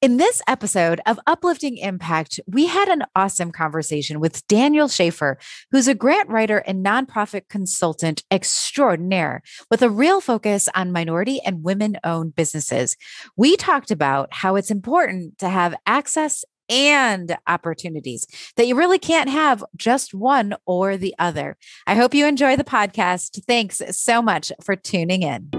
In this episode of Uplifting Impact, we had an awesome conversation with Daniel Shaffer, who's a grant writer and nonprofit consultant extraordinaire with a real focus on minority and women owned businesses. We talked about how it's important to have access and opportunities, that you really can't have just one or the other. I hope you enjoy the podcast. Thanks so much for tuning in.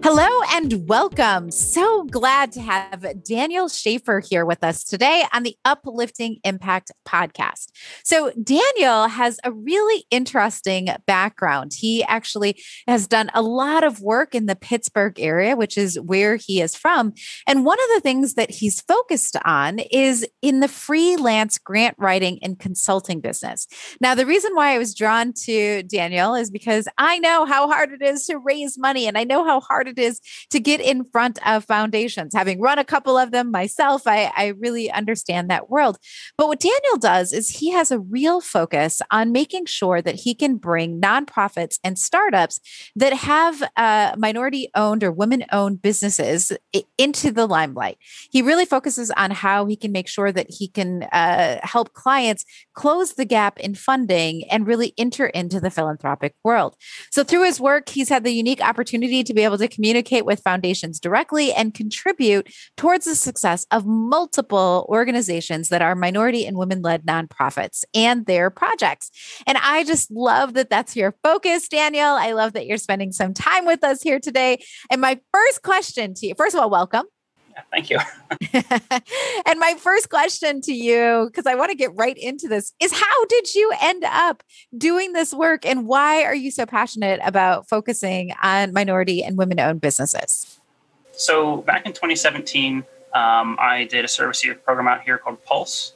Hello and welcome. So glad to have Daniel Shaffer here with us today on the Uplifting Impact podcast. So Daniel has a really interesting background. He actually has done a lot of work in the Pittsburgh area, which is where he is from. And one of the things that he's focused on is in the freelance grant writing and consulting business. Now, the reason why I was drawn to Daniel is because I know how hard it is to raise money, and I know how hard it is to get in front of foundations. Having run a couple of them myself, I really understand that world. But what Daniel does is he has a real focus on making sure that he can bring nonprofits and startups that have minority-owned or women-owned businesses into the limelight. He really focuses on how he can make sure that he can help clients close the gap in funding and really enter into the philanthropic world. So through his work, he's had the unique opportunity to be able to communicate with foundations directly and contribute towards the success of multiple organizations that are minority and women-led nonprofits and their projects. And I just love that that's your focus, Daniel. I love that you're spending some time with us here today. And my first question to you, first of all, welcome. Thank you. And my first question to you, because I want to get right into this, is how did you end up doing this work, and why are you so passionate about focusing on minority and women-owned businesses? So back in 2017, I did a service year program out here called Pulse.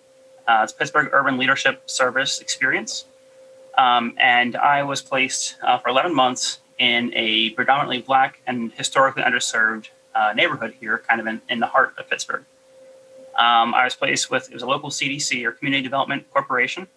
It's Pittsburgh Urban Leadership Service Experience. And I was placed for 11 months in a predominantly Black and historically underserved neighborhood here, kind of in the heart of Pittsburgh. I was placed with, it was a local CDC, or Community Development Corporation.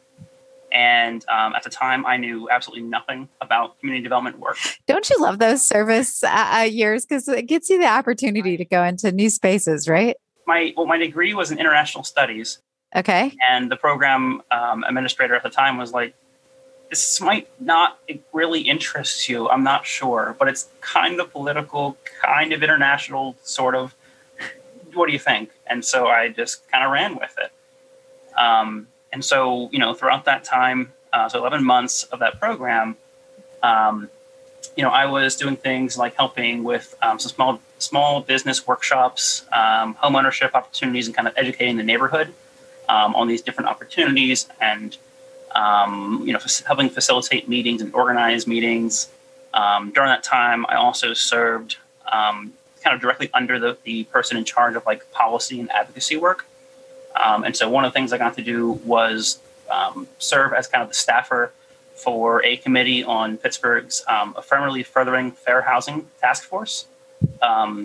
And at the time, I knew absolutely nothing about community development work. Don't you love those service years? Because it gets you the opportunity to go into new spaces, right? My degree was in international studies. Okay. And the program administrator at the time was like, this might not really interest you, I'm not sure, but it's kind of political, kind of international, sort of. What do you think? And so I just kind of ran with it. And so, throughout that time, so 11 months of that program, I was doing things like helping with some small business workshops, home ownership opportunities, and kind of educating the neighborhood on these different opportunities, and helping facilitate meetings and organize meetings. During that time, I also served kind of directly under the person in charge of like policy and advocacy work. And so one of the things I got to do was serve as kind of the staffer for a committee on Pittsburgh's affirmatively furthering fair housing task force.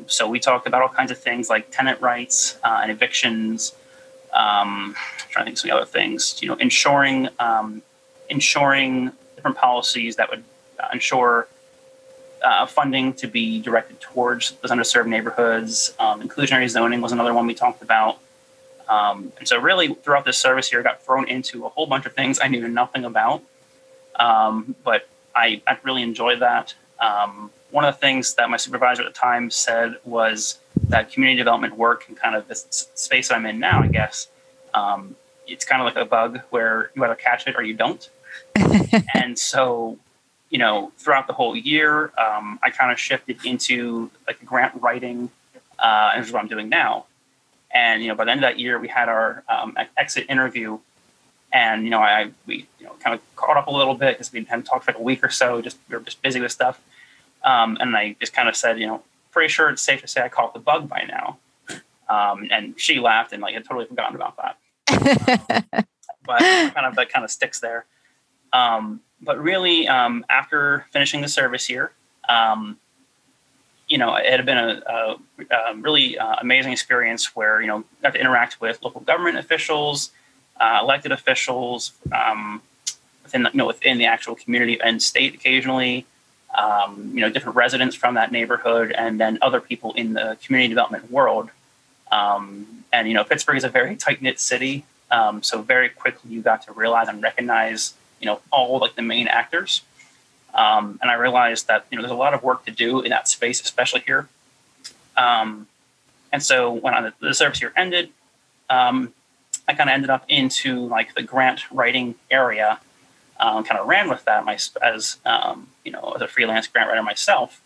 So we talked about all kinds of things like tenant rights and evictions. I'm trying to think of some other things, ensuring different policies that would ensure funding to be directed towards those underserved neighborhoods. Inclusionary zoning was another one we talked about. And so really throughout this service here, I got thrown into a whole bunch of things I knew nothing about. But I really enjoyed that. One of the things that my supervisor at the time said was that community development work and kind of this space I'm in now, I guess, it's kind of like a bug where you either catch it or you don't. And so, throughout the whole year, I kind of shifted into like grant writing, and this is what I'm doing now. And, by the end of that year, we had our exit interview, and, we kind of caught up a little bit because we hadn't talked for like a week or so, we were just busy with stuff. And I just kind of said, pretty sure it's safe to say I caught the bug by now. And she laughed and like had totally forgotten about that. But that kind of sticks there. But really, after finishing the service year, it had been a really amazing experience where, got to interact with local government officials, elected officials, within the actual community and state occasionally, different residents from that neighborhood, and then other people in the community development world. Pittsburgh is a very tight-knit city. So very quickly you got to realize and recognize, all like the main actors. And I realized that, there's a lot of work to do in that space, especially here. And so when the service year ended, I kind of ended up into like the grant writing area, kind of ran with that as a freelance grant writer myself,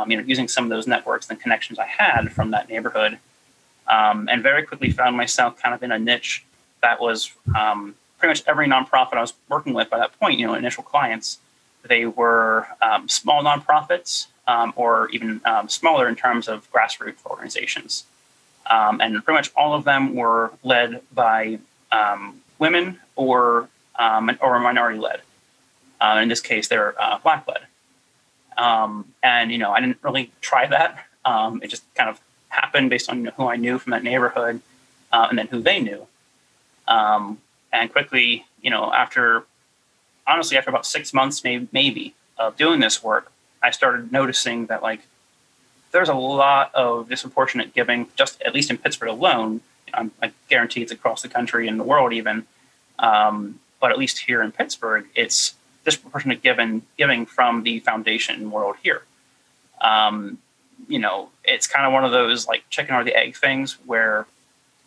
using some of those networks and connections I had from that neighborhood. And very quickly found myself kind of in a niche that was pretty much every nonprofit I was working with by that point, initial clients, they were small nonprofits or even smaller in terms of grassroots organizations. And pretty much all of them were led by women or minority-led. In this case, they're Black-led. And I didn't really try that. It just kind of happened based on who I knew from that neighborhood, and then who they knew. And quickly, after about 6 months, maybe of doing this work, I started noticing that there's a lot of disproportionate giving, just at least in Pittsburgh alone. I guarantee it's across the country and the world even. But at least here in Pittsburgh, it's disproportionate giving from the foundation world here. It's kind of one of those chicken or the egg things where,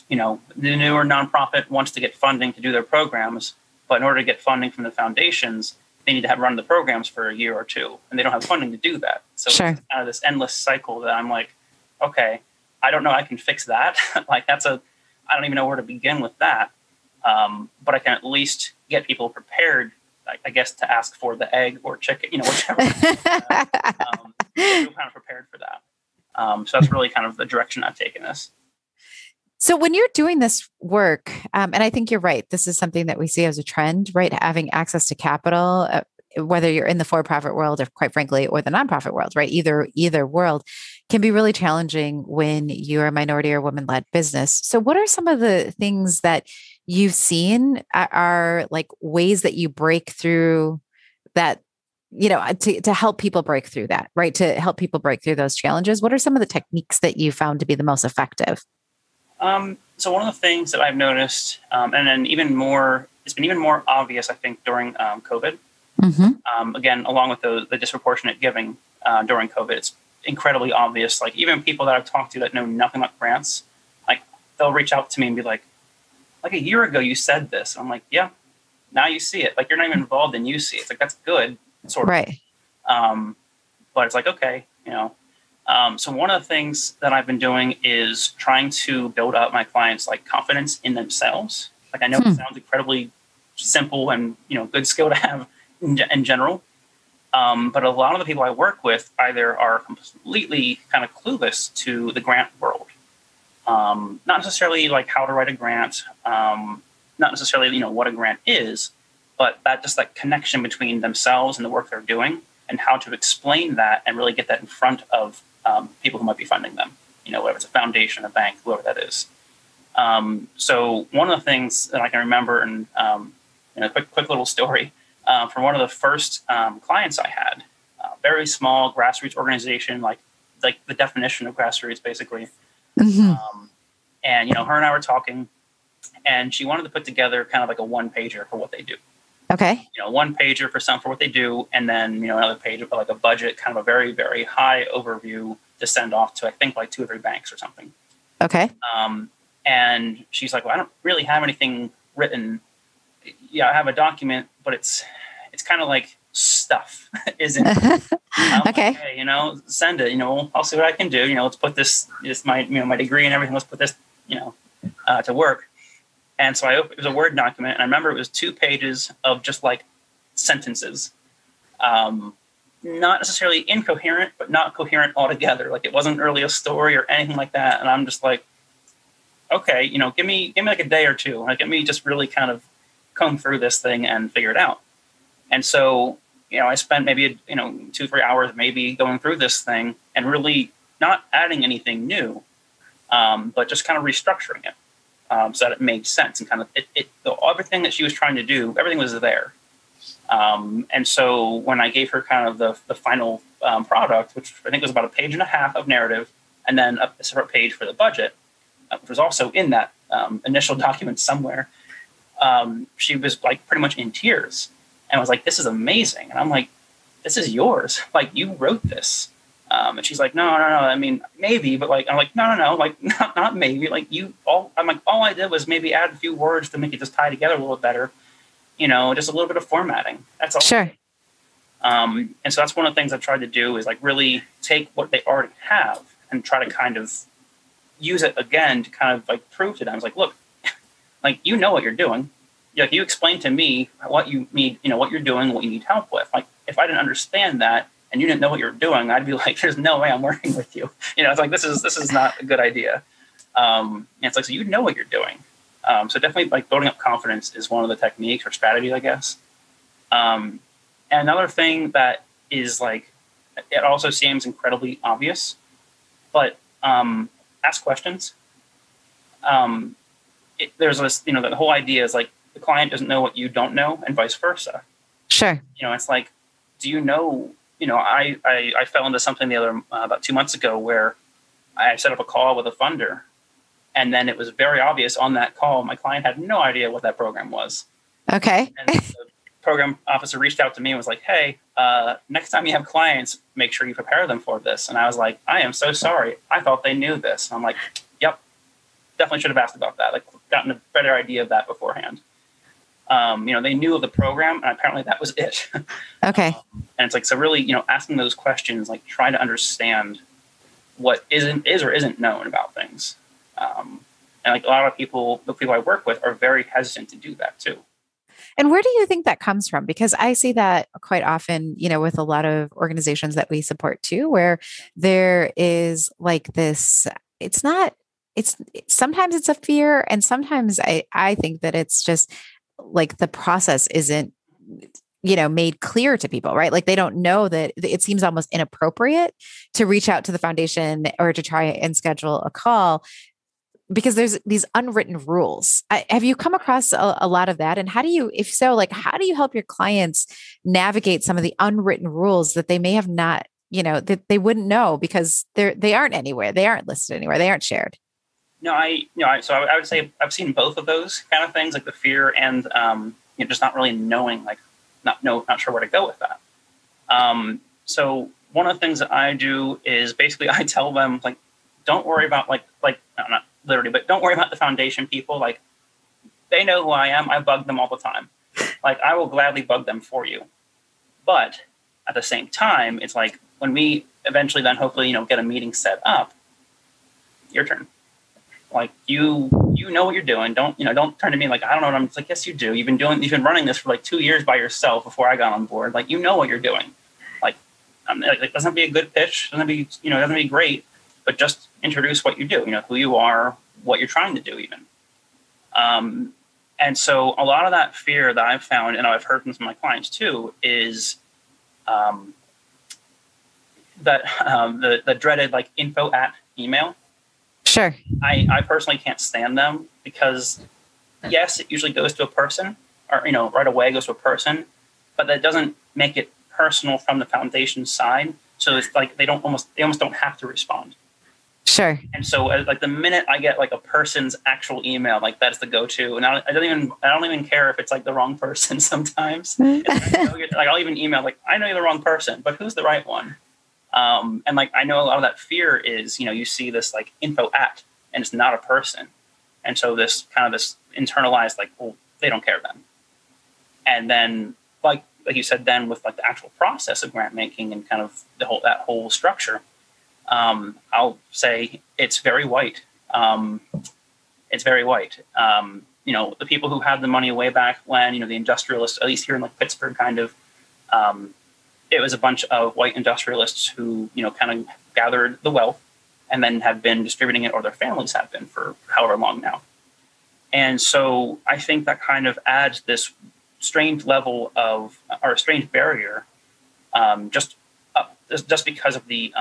the newer nonprofit wants to get funding to do their programs, but in order to get funding from the foundations, they need to have run the programs for a year or two, and they don't have funding to do that. So Sure. It's kind of this endless cycle that I'm like, okay, I don't know I can fix that. I don't even know where to begin with that. But I can at least get people prepared, I guess, to ask for the egg or chicken, whichever. They're kind of prepared for that. So that's really kind of the direction I've taken this. So when you're doing this work, and I think you're right, this is something that we see as a trend, right? Having access to capital, whether you're in the for-profit world or quite frankly, or the nonprofit world, right? Either world can be really challenging when you're a minority or woman-led business. So what are some of the things that you've seen are ways that you break through that, to help people break through that, right? To help people break through those challenges. What are some of the techniques that you found to be the most effective? So one of the things that I've noticed, and then it's been even more obvious, I think, during COVID. Mm-hmm. Again, along with the disproportionate giving during COVID, it's incredibly obvious. Even people that I've talked to that know nothing about grants, they'll reach out to me and be like a year ago you said this. I'm like, yeah, now you see it. You're not even involved and you see it. It's that's good, sort of. Right. But it's okay, So one of the things that I've been doing is trying to build up my clients' confidence in themselves. I know it sounds incredibly simple and good skill to have in general, but a lot of the people I work with either are completely kind of clueless to the grant world, not necessarily how to write a grant, not necessarily what a grant is, but that connection between themselves and the work they're doing, and how to explain that and really get that in front of people who might be funding them, whether it's a foundation, a bank, whoever that is. So one of the things that I can remember, and a quick little story from one of the first clients I had, very small grassroots organization, like the definition of grassroots, basically. Mm-hmm. And her and I were talking, and she wanted to put together kind of a one-pager for what they do. Okay. One pager for what they do, and then another page of a budget, kind of a very, very high overview to send off to I think 2 or 3 banks or something. Okay. And she's like, well, I don't really have anything written. Yeah, I have a document, but it's kind of stuff, isn't it? Okay. Hey, send it. I'll see what I can do. Let's put this my my degree and everything. Let's put this to work. And so it was a Word document, and I remember it was 2 pages of just sentences, not necessarily incoherent, but not coherent altogether. It wasn't really a story or anything like that. And I'm just okay, give me a day or two. Let me just really kind of comb through this thing and figure it out. And so, I spent maybe 2-3 hours maybe going through this thing and really not adding anything new, but just kind of restructuring it. So that it made sense and kind of everything that she was trying to do, everything was there. And so when I gave her kind of the final product, which I think was about a page and a half of narrative, and then a separate page for the budget, which was also in that initial document somewhere, she was like pretty much in tears and was like, "This is amazing." And I'm like, "This is yours. Like, you wrote this." And she's like, no. I mean, maybe, but like, I'm like, no. Like, not maybe. Like, I'm like, all I did was maybe add a few words to make it just tie together a little better. Just a little bit of formatting. That's all. Sure. And so that's one of the things I've tried to do is like really take what they already have and try to kind of use it again to kind of like prove to them. It's like, look, like, you know what you're doing. Like, you explain to me what you need, what you're doing, what you need help with. Like, if I didn't understand that and you didn't know what you're doing, I'd be like, there's no way I'm working with you. It's like, this is not a good idea. And it's like, so you know what you're doing. So definitely like building up confidence is one of the techniques or strategies, I guess. And another thing that is like, it also seems incredibly obvious, but ask questions. There's this, the whole idea is like the client doesn't know what you don't know and vice versa. Sure. It's like, do you know, I fell into something the other, about 2 months ago where I set up a call with a funder. And then it was very obvious on that call, my client had no idea what that program was. Okay. And the program officer reached out to me and was like, hey, next time you have clients, make sure you prepare them for this. And I was like, I am so sorry. I thought they knew this. And I'm like, yep, definitely should have asked about that. Like, gotten a better idea of that beforehand. They knew of the program, and apparently that was it. Okay. And it's like, so really, asking those questions, like trying to understand what is or isn't known about things. And like a lot of the people I work with are very hesitant to do that too. And where do you think that comes from? Because I see that quite often, with a lot of organizations that we support too, where there is like this, sometimes it's a fear. And sometimes I think that it's just like the process isn't, made clear to people, right? Like they don't know that it seems almost inappropriate to reach out to the foundation or to try and schedule a call because there's these unwritten rules. Have you come across a lot of that? And how do you help your clients navigate some of the unwritten rules that they may have not, that they wouldn't know because they aren't anywhere. They aren't listed anywhere. They aren't shared. No, so I would say I've seen both of those kind of things, like the fear and, just not really knowing, like not sure where to go with that. So one of the things that I do is basically I tell them, like, don't worry about not literally, but don't worry about the foundation people. Like, they know who I am. I bug them all the time. Like, I will gladly bug them for you. But at the same time, it's like when we eventually then hopefully, get a meeting set up, your turn. Like, you know what you're doing. Don't turn to me like, I don't know what I'm. It's like, yes, you do. You've been running this for like 2 years by yourself before I got on board. Like, you know what you're doing. Like, it doesn't be a good pitch. Doesn't be great, but just introduce what you do, who you are, what you're trying to do even. And so a lot of that fear that I've found, and I've heard from some of my clients too, is that the dreaded like info at email. Sure. I personally can't stand them because yes, it usually goes to a person or, right away goes to a person, but that doesn't make it personal from the foundation side. So it's like they almost don't have to respond. Sure. And so like the minute I get like a person's actual email, like that's the go-to. And I don't even care if it's like the wrong person sometimes. I'll even email, like, I know you're the wrong person, but who's the right one? And like, I know a lot of that fear is, you see this like info at, and it's not a person. And so this internalized, like, well, they don't care then. And then like you said, then with like the actual process of grant making and kind of that whole structure, I'll say it's very white. It's very white. The people who had the money way back when, the industrialists, at least here in like Pittsburgh, kind of, it was a bunch of white industrialists who, kind of gathered the wealth and then have been distributing it, or their families have been for however long now. And so I think that kind of adds this strange level of, or a strange barrier, just because of the,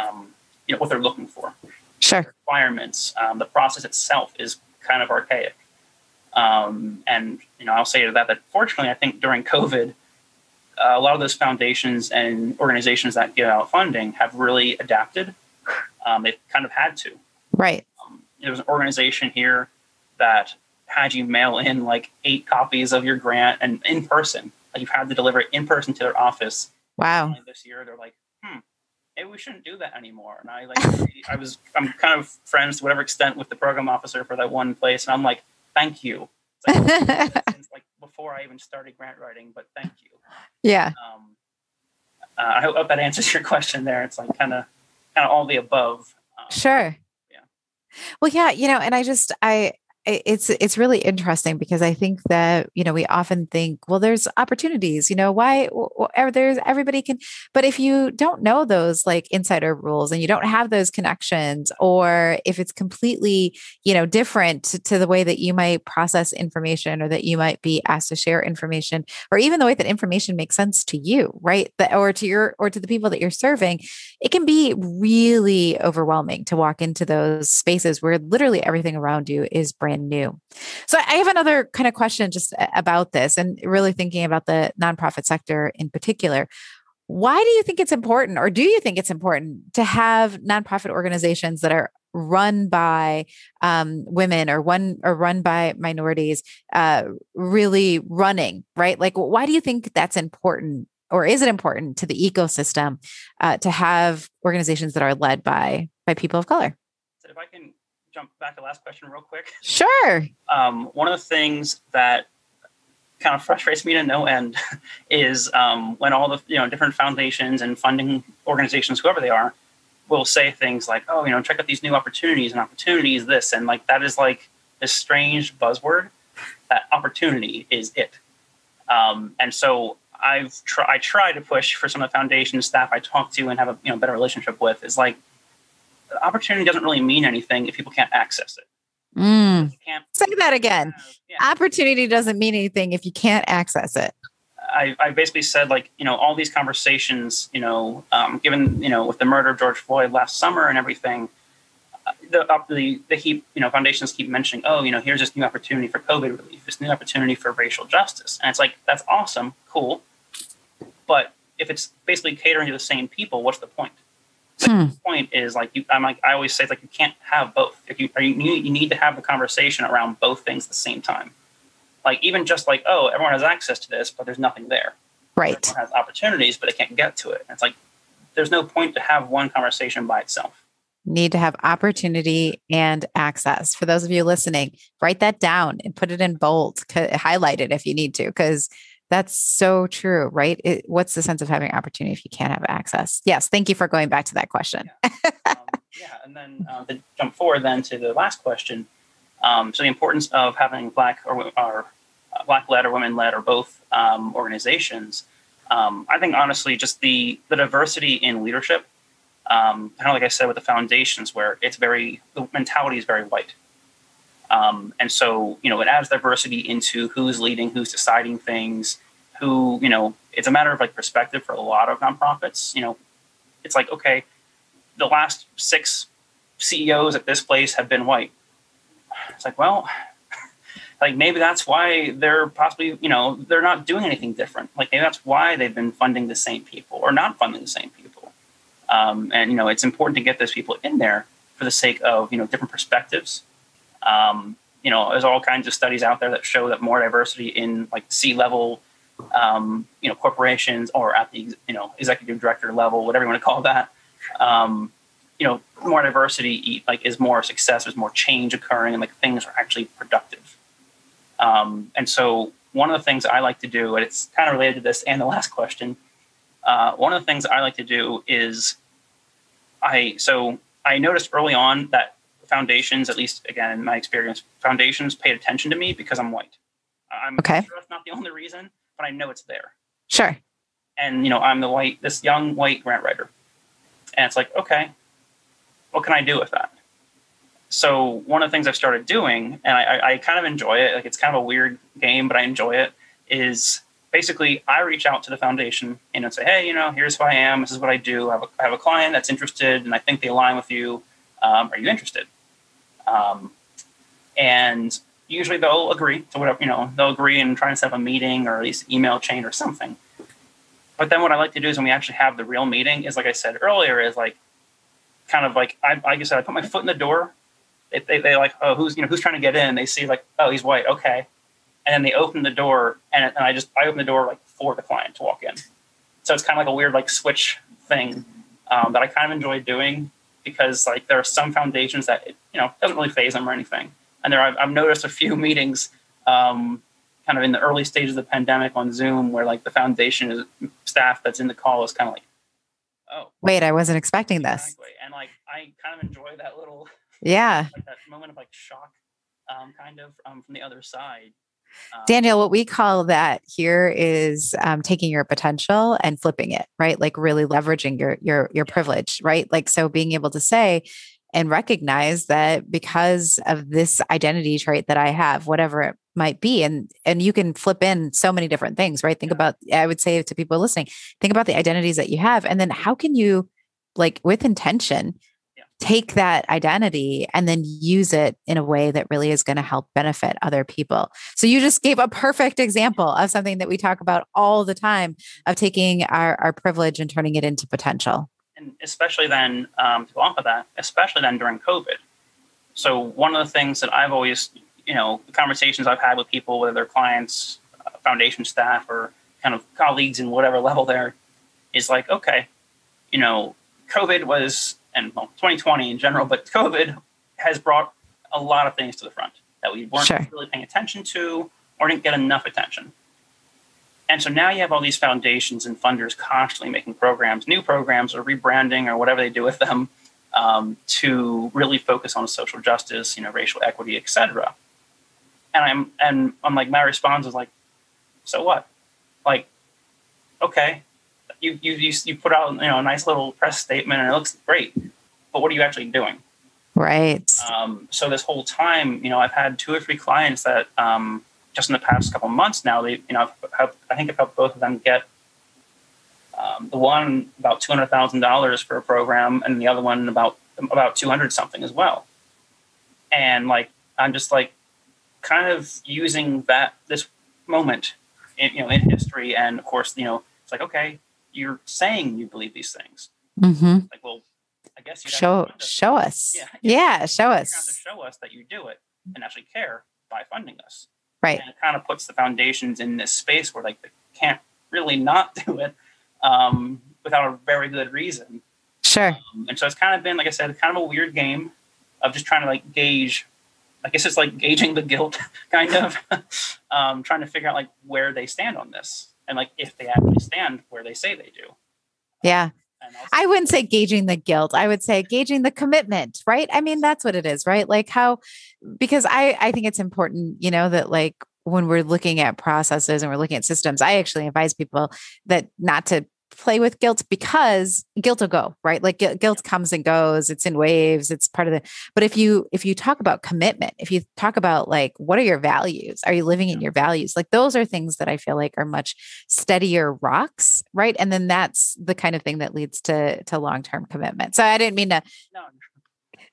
what they're looking for. Sure. Requirements. The process itself is kind of archaic. And, I'll say to that fortunately, I think during COVID, a lot of those foundations and organizations that give out funding have really adapted. They've kind of had to. Right. There was an organization here that had you mail in like 8 copies of your grant and in person. Like, you've had to deliver it in person to their office. Wow. This year, they're like, maybe we shouldn't do that anymore. And I'm kind of friends to whatever extent with the program officer for that one place. And I'm like, thank you. Since like before I even started grant writing, but thank you. Yeah. I hope that answers your question there. It's like kind of all the above. Sure. Yeah. Well, yeah, and it's really interesting because I think that, we often think, well, there's opportunities, why there's everybody can, but if you don't know those like insider rules and you don't have those connections, or if it's completely, different to the way that you might process information, or that you might be asked to share information, or even the way that information makes sense to you, right? Or to the people that you're serving, it can be really overwhelming to walk into those spaces where literally everything around you is brand new. So I have another kind of question just about this, and really thinking about the nonprofit sector in particular. Why do you think it's important, or do you think it's important to have nonprofit organizations that are run by women, or run by minorities, really running, right? Like, why do you think that's important? Or is it important to the ecosystem to have organizations that are led by people of color? So if I can jump back to the last question real quick. Sure. One of the things that kind of frustrates me to no end is when all the different foundations and funding organizations, whoever they are, will say things like, "Oh, check out these new opportunities and opportunities this," and like that is like this strange buzzword. That opportunity is it, and so I try to push for some of the foundation staff I talk to and have a better relationship with, is like, opportunity doesn't really mean anything if people can't access it. Say that again. Opportunity doesn't mean anything if you can't access it. I basically said, like, all these conversations, given, with the murder of George Floyd last summer and everything, foundations keep mentioning, oh, here's this new opportunity for COVID relief, this new opportunity for racial justice. And it's like, that's awesome, cool. But if it's basically catering to the same people, what's the point? The point is, like, I always say, it's like, you can't have both. You need to have the conversation around both things at the same time. Like, even just like, oh, everyone has access to this, but there's nothing there. Right. Everyone has opportunities, but they can't get to it. And it's like, there's no point to have one conversation by itself. Need to have opportunity and access. For those of you listening, write that down and put it in bold, highlight it if you need to, because that's so true, right? What's the sense of having opportunity if you can't have access? Yes. Thank you for going back to that question. And then to jump forward then to the last question. So the importance of having Black-led or women-led or both organizations. I think, honestly, just the diversity in leadership, kind of like I said with the foundations, where the mentality is very white. And so, it adds diversity into who's leading, who's deciding things, it's a matter of like perspective for a lot of nonprofits. It's like, okay, the last 6 CEOs at this place have been white. It's like, well, like, maybe that's why they're possibly, they're not doing anything different. Like, maybe that's why they've been funding the same people or not funding the same people. And, it's important to get those people in there for the sake of, different perspectives. There's all kinds of studies out there that show that more diversity in like C-level, corporations, or at the, executive director level, whatever you want to call that, more diversity is more success, there's more change occurring, and like things are actually productive. And so one of the things I like to do, and it's kind of related to this and the last question, one of the things I like to do is I noticed early on that foundations, at least again in my experience, foundations paid attention to me because I'm white. I'm sure that's not the only reason, but I know it's there. Sure. And I'm this young white grant writer, and it's like, okay, what can I do with that? So one of the things I've started doing, and I kind of enjoy it, like it's kind of a weird game, but I enjoy it, is basically I reach out to the foundation and say, hey, here's who I am. This is what I do. I have a client that's interested, and I think they align with you. Are you interested? And usually they'll agree to whatever, they'll agree and try and set up a meeting or at least email chain or something. But then what I like to do is when we actually have the real meeting is, like I said earlier, is like kind of like like I said, I put my foot in the door. They like, oh, who's trying to get in? They see like, oh, he's white, okay, and then they open the door, and I open the door like for the client to walk in. So it's kind of like a weird like switch thing that I kind of enjoy doing, because like there are some foundations that it doesn't really faze them or anything. And I've noticed a few meetings kind of in the early stages of the pandemic on Zoom where like the foundation staff that's in the call is kind of like, oh, wait, I wasn't expecting this. Exactly. And like I kind of enjoy that little like that moment of like shock kind of from the other side. Daniel, what we call that here is taking your potential and flipping it, right? Like really leveraging your privilege, right? Like, so being able to say and recognize that because of this identity trait that I have, whatever it might be, and you can flip in so many different things, right? Think about, I would say to people listening, think about the identities that you have, and then how can you, like with intention, take that identity and then use it in a way that really is going to help benefit other people. So you just gave a perfect example of something that we talk about all the time, of taking our privilege and turning it into potential. And especially then, to go off of that, especially then during COVID. So one of the things that I've always, the conversations I've had with people, whether they're clients, foundation staff, or kind of colleagues in whatever level there, is like, okay, COVID was, and 2020 in general, but COVID has brought a lot of things to the front that we weren't really paying attention to or didn't get enough attention. And so now you have all these foundations and funders constantly making programs, new programs or rebranding or whatever they do with them to really focus on social justice, racial equity, et cetera. And I'm like, my response is like, so what? Like, okay, you put out a nice little press statement and it looks great, but what are you actually doing? Right. So this whole time, I've had 2 or 3 clients that just in the past couple of months now, they I think I've helped both of them get the one about $200,000 for a program, and the other one about 200 something as well. And like I'm just like kind of using this moment in history, and of course it's like, okay, you're saying you believe these things. Mm-hmm. Like, well, I guess you show us. Yeah, show us. You have to show us that you do it and actually care by funding us. Right. And it kind of puts the foundations in this space where like they can't really not do it without a very good reason. Sure. And so it's kind of been, like I said, kind of a weird game of just trying to like gauge. I guess it's like gauging the guilt, kind of trying to figure out like where they stand on this. And like if they actually stand where they say they do. Yeah. I wouldn't say gauging the guilt. I would say gauging the commitment, right? I mean, that's what it is, right? Like because I think it's important, that like when we're looking at processes and we're looking at systems, I actually advise people that not to play with guilt, because guilt will go, right? Like guilt comes and goes. It's in waves. It's part of but if you talk about commitment, if you talk about like, what are your values? Are you living in your values? Like those are things that I feel like are much steadier rocks, right? And then that's the kind of thing that leads to long-term commitment. So I didn't mean to,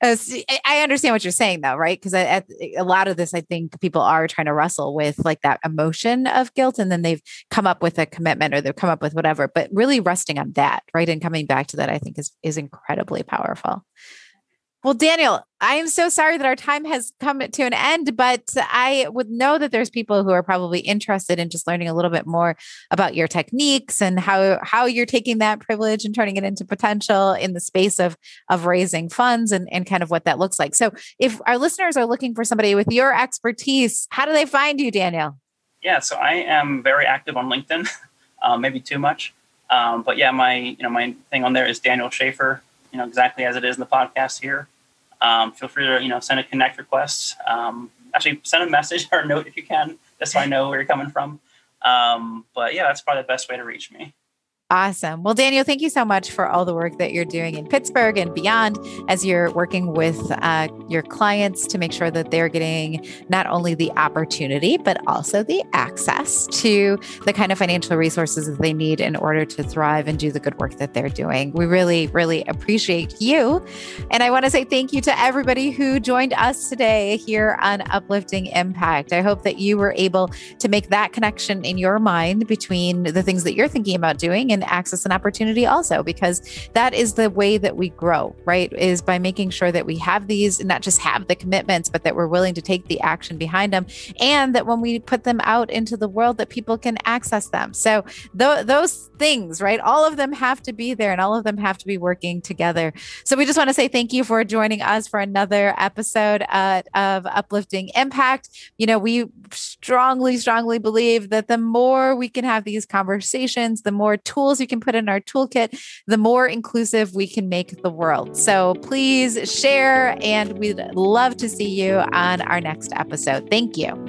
I understand what you're saying though, right? Because a lot of this, I think people are trying to wrestle with like that emotion of guilt, and then they've come up with a commitment or they've come up with whatever, but really resting on that, right? And coming back to that, I think is incredibly powerful. Well, Daniel, I am so sorry that our time has come to an end, but I would know that there's people who are probably interested in just learning a little bit more about your techniques and how you're taking that privilege and turning it into potential in the space of raising funds and kind of what that looks like. So if our listeners are looking for somebody with your expertise, how do they find you, Daniel? Yeah, so I am very active on LinkedIn, maybe too much. But yeah, my thing on there is Daniel Shaffer, exactly as it is in the podcast here. Feel free to, send a connect request. Actually send a message or a note if you can, just so I know where you're coming from. But yeah, that's probably the best way to reach me. Awesome. Well, Daniel, thank you so much for all the work that you're doing in Pittsburgh and beyond as you're working with your clients to make sure that they're getting not only the opportunity, but also the access to the kind of financial resources that they need in order to thrive and do the good work that they're doing. We really, really appreciate you. And I want to say thank you to everybody who joined us today here on Uplifting Impact. I hope that you were able to make that connection in your mind between the things that you're thinking about doing can access an opportunity also, because that is the way that we grow, right? Is by making sure that we have these, not just have the commitments, but that we're willing to take the action behind them. And that when we put them out into the world, that people can access them. So those things, right? All of them have to be there and all of them have to be working together. So we just want to say thank you for joining us for another episode of Uplifting Impact. We strongly believe that the more we can have these conversations, the more tools we can put in our toolkit, the more inclusive we can make the world. So please share, and we'd love to see you on our next episode. Thank you.